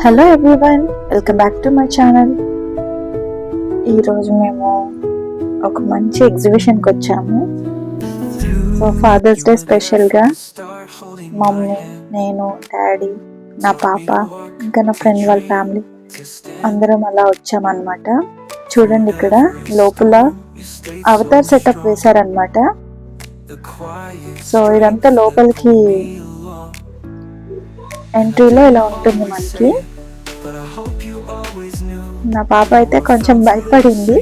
Hello everyone, welcome back to my channel. ఈరోజు మేము ఒక మంచి ఎగ్జిబిషన్కి వచ్చాము. సో ఫాదర్స్ డే స్పెషల్గా మమ్మీ, నేను, డాడీ, నా పాప, ఇంకా నా ఫ్రెండ్ వాళ్ళ ఫ్యామిలీ అందరం అలా వచ్చామన్నమాట. చూడండి, ఇక్కడ లోపల అవతార్ సెటప్ వేశారనమాట. సో ఇదంతా లోపలికి ఎంట్రీలో ఇలా ఉంటుంది మనకి. నా పాప అయితే కొంచెం భయపడింది.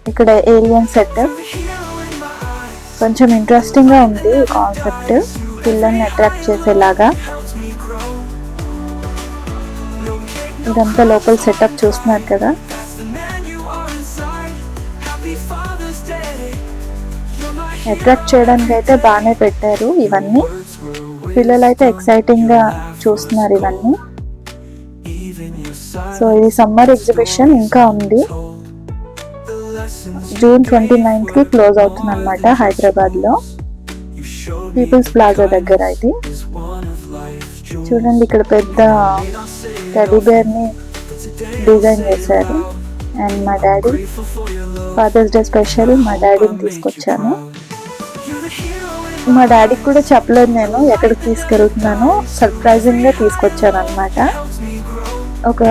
ఇక్కడ ఏలియన్ సెటప్ కొంచెం ఇంట్రెస్టింగ్ గా ఉంది. కాన్సెప్ట్ పిల్లల్ని అట్రాక్ట్ చేసేలాగా. ఇదంతా లోపల సెటప్ చూస్తున్నారు కదా. అట్రాక్ట్ చేయడానికి అయితే బాగానే పెట్టారు. ఇవన్నీ పిల్లలు అయితే ఎక్సైటింగ్ గా చూస్తున్నారు ఇవన్నీ. సో ఇది సమ్మర్ ఎగ్జిబిషన్ ఇంకా ఉంది. జూన్ 29th కి క్లోజ్ అవుతుంది అనమాట, హైదరాబాద్ లో పీపుల్స్ ప్లాజా దగ్గర. ఇది చూడండి, ఇక్కడ పెద్ద టెడ్డీ బేర్ ని డిజైన్ చేశారు. అండ్ మా డాడీ ఫాదర్స్ డే స్పెషల్ మా డాడీని తీసుకొచ్చాను. మా డాడీకి కూడా చెప్పలేదు నేను ఎక్కడికి తీసుకెళ్తున్నానో. సర్ప్రైజింగ్ గా తీసుకొచ్చాను అనమాట, ఒక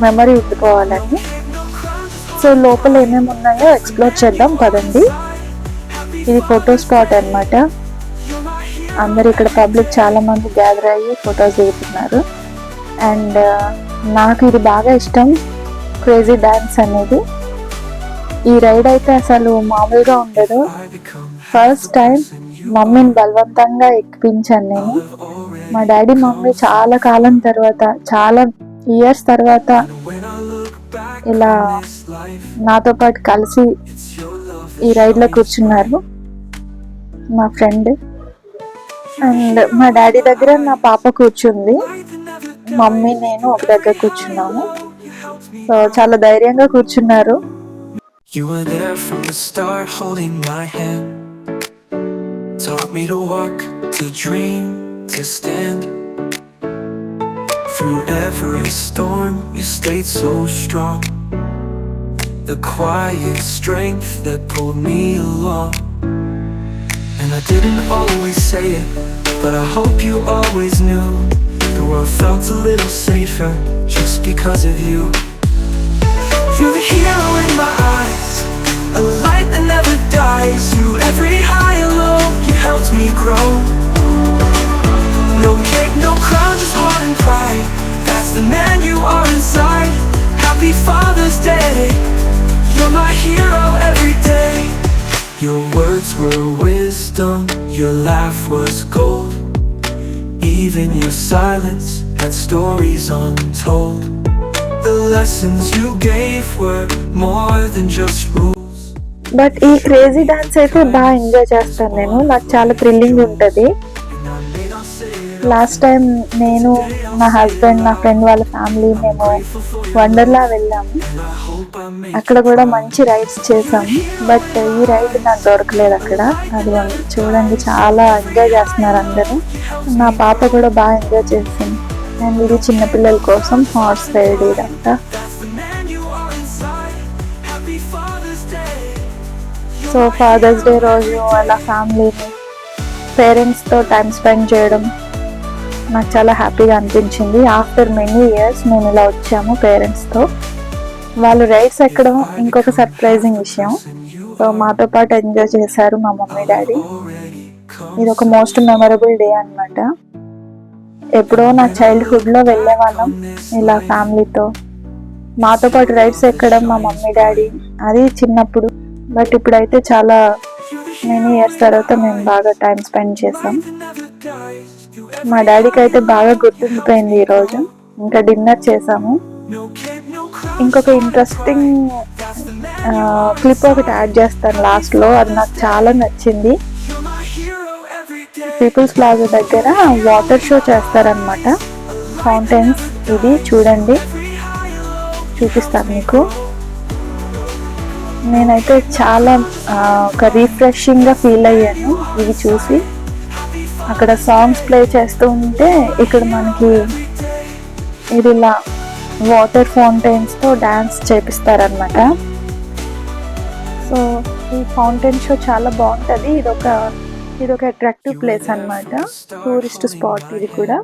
మెమరీ ఉండిపోవాలని. సో లోపల ఏమేమి ఉన్నాయో ఎక్స్ప్లోర్ చేద్దాం పదండి. ఇది ఫోటో స్పాట్ అనమాట. అందరు ఇక్కడ పబ్లిక్ చాలా మంది గ్యాదర్ అయ్యి ఫొటోస్ దిగుతున్నారు. అండ్ నాకు ఇది బాగా ఇష్టం, క్రేజీ డాన్స్ అనేది. ఈ రైడ్ అయితే అసలు మామూలుగా ఉండదు. ఫస్ట్ టైం మమ్మీని బలవంతంగా ఎక్కిపించాను నేను. మా డాడీ మమ్మీ చాలా కాలం తర్వాత, చాలా ఇయర్స్ తర్వాత ఇలా నాతో పాటు కలిసి ఈ రైడ్లో కూర్చున్నారు మా ఫ్రెండ్. అండ్ మా డాడీ దగ్గర నా పాప కూర్చుంది. మమ్మీ నేను ఒక దగ్గర కూర్చున్నాము. సో చాలా ధైర్యంగా కూర్చున్నారు. Taught me to walk, to dream, to stand. Through every storm, you stayed so strong. The quiet strength that pulled me along. And I didn't always say it, but I hope you always knew. The world felt a little safer just because of you. You're the hero in my eyes, a light that never dies. Through every high and low, you helped me grow. No cake, no crown, just heart and pride. That's the man you are inside. Happy Father's Day, you're my hero every day. Your words were wisdom, your laugh was gold. Even your silence had stories untold. The lessons you gave were more than just rules. But ఈ crazy dance అయితే బాగా enjoy చేస్తాను నేను. నాకు చాలా thrilling ఉంటుంది. Last time నేను, నా హస్బెండ్, నా ఫ్రెండ్ వాళ్ళ ఫ్యామిలీ మేము వండర్లా వెళ్ళాము. అక్కడ కూడా మంచి రైడ్స్ చేసాము. బట్ ఈ రైడ్ నాకు దొరకలేదు అక్కడ. అది చూడండి, చాలా ఎంజాయ్ చేస్తున్నారు అందరూ. నా పాప కూడా బాగా ఎంజాయ్ చేసింది. అండ్ ఇది చిన్నపిల్లల కోసం హార్స్ రైడ్ ఇదంతా. సో ఫాదర్స్ డే రోజు అలా ఫ్యామిలీని, పేరెంట్స్తో టైం స్పెండ్ చేయడం నాకు చాలా హ్యాపీగా అనిపించింది. ఆఫ్టర్ మెనీ ఇయర్స్ మేము ఇలా వచ్చాము పేరెంట్స్తో. వాళ్ళు రైడ్స్ ఎక్కడం ఇంకొక సర్ప్రైజింగ్ విషయం. సో మాతో పాటు ఎంజాయ్ చేశారు మా మమ్మీ డాడీ. ఇది ఒక మోస్ట్ మెమరబుల్ డే అనమాట. ఎప్పుడో నా చైల్డ్హుడ్లో వెళ్ళే వాళ్ళం ఇలా ఫ్యామిలీతో. మాతో పాటు రైడ్స్ ఎక్కడం మా మమ్మీ డాడీ, అది చిన్నప్పుడు. బట్ ఇప్పుడైతే చాలా మెనీ ఇయర్స్ తర్వాత మేము బాగా టైం స్పెండ్ చేసాం. మా డాడీకి అయితే బాగా గుర్తుండిపోయింది ఈరోజు. ఇంకా డిన్నర్ చేసాము. ఇంకొక ఇంట్రెస్టింగ్ క్లిప్ ఒకటి యాడ్ చేస్తాను లాస్ట్లో, అది నాకు చాలా నచ్చింది. పీపుల్స్ ప్లాజా దగ్గర వాటర్ షో చేస్తారనమాట, ఫౌంటైన్స్. ఇది చూడండి, చూపిస్తాను మీకు. నేనైతే చాలా ఒక రిఫ్రెషింగ్గా ఫీల్ అయ్యాను ఇవి చూసి. అక్కడ సాంగ్స్ ప్లే చేస్తూ ఉంటే ఇక్కడ మనకి ఇది ఇలా వాటర్ ఫౌంటైన్స్తో డ్యాన్స్ చేపిస్తారనమాట. సో ఈ ఫౌంటైన్ షో చాలా బాగుంటుంది. ఇదొక అట్రాక్టివ్ ప్లేస్ అన్నమాట, టూరిస్ట్ స్పాట్ ఇది కూడా.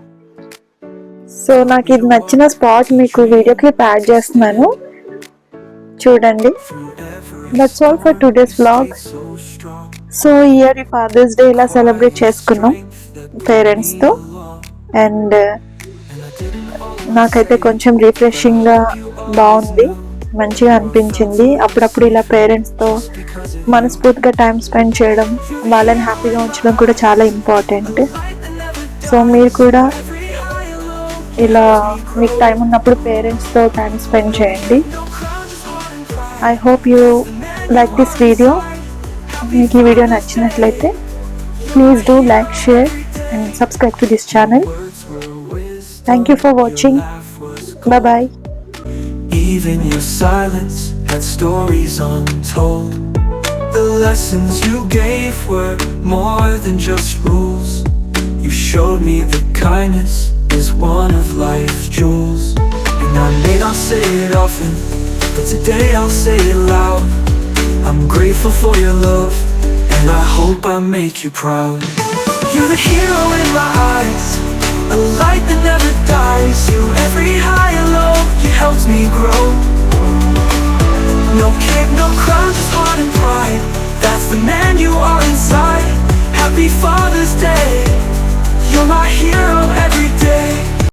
సో నాకు ఇది నచ్చిన స్పాట్ మీకు వీడియో క్లిప్ యాడ్ చేస్తున్నాను, చూడండి. That's all for today's vlog. So year ఈ ఫాదర్స్ డే ఇలా సెలబ్రేట్ చేసుకున్నాం పేరెంట్స్తో. అండ్ నాకైతే కొంచెం రిఫ్రెషింగ్గా బాగుంది, మంచిగా అనిపించింది. అప్పుడప్పుడు ఇలా పేరెంట్స్తో మనస్ఫూర్తిగా టైం స్పెండ్ చేయడం, వాళ్ళని హ్యాపీగా ఉంచడం కూడా చాలా ఇంపార్టెంట్. సో మీరు కూడా ఇలా మీకు టైం ఉన్నప్పుడు పేరెంట్స్తో టైం స్పెండ్ చేయండి. I hope you like this video. మీకు ఈ వీడియో నచ్చినట్లయితే please do like, share and subscribe to this channel. Thank you for watching. Bye-bye. Even your silence had stories untold. The lessons you gave were more than just rules. You showed me that kindness is one of life's jewels. And I may not say it often, but today I'll say it loud. I'm grateful for your love, and I hope I make you proud. You're the hero in my eyes, a light that never dies. You every high and low, you helped me grow. No cape, no crown, just heart and pride. That's the man you are inside. Happy Father's Day, you're my hero every day.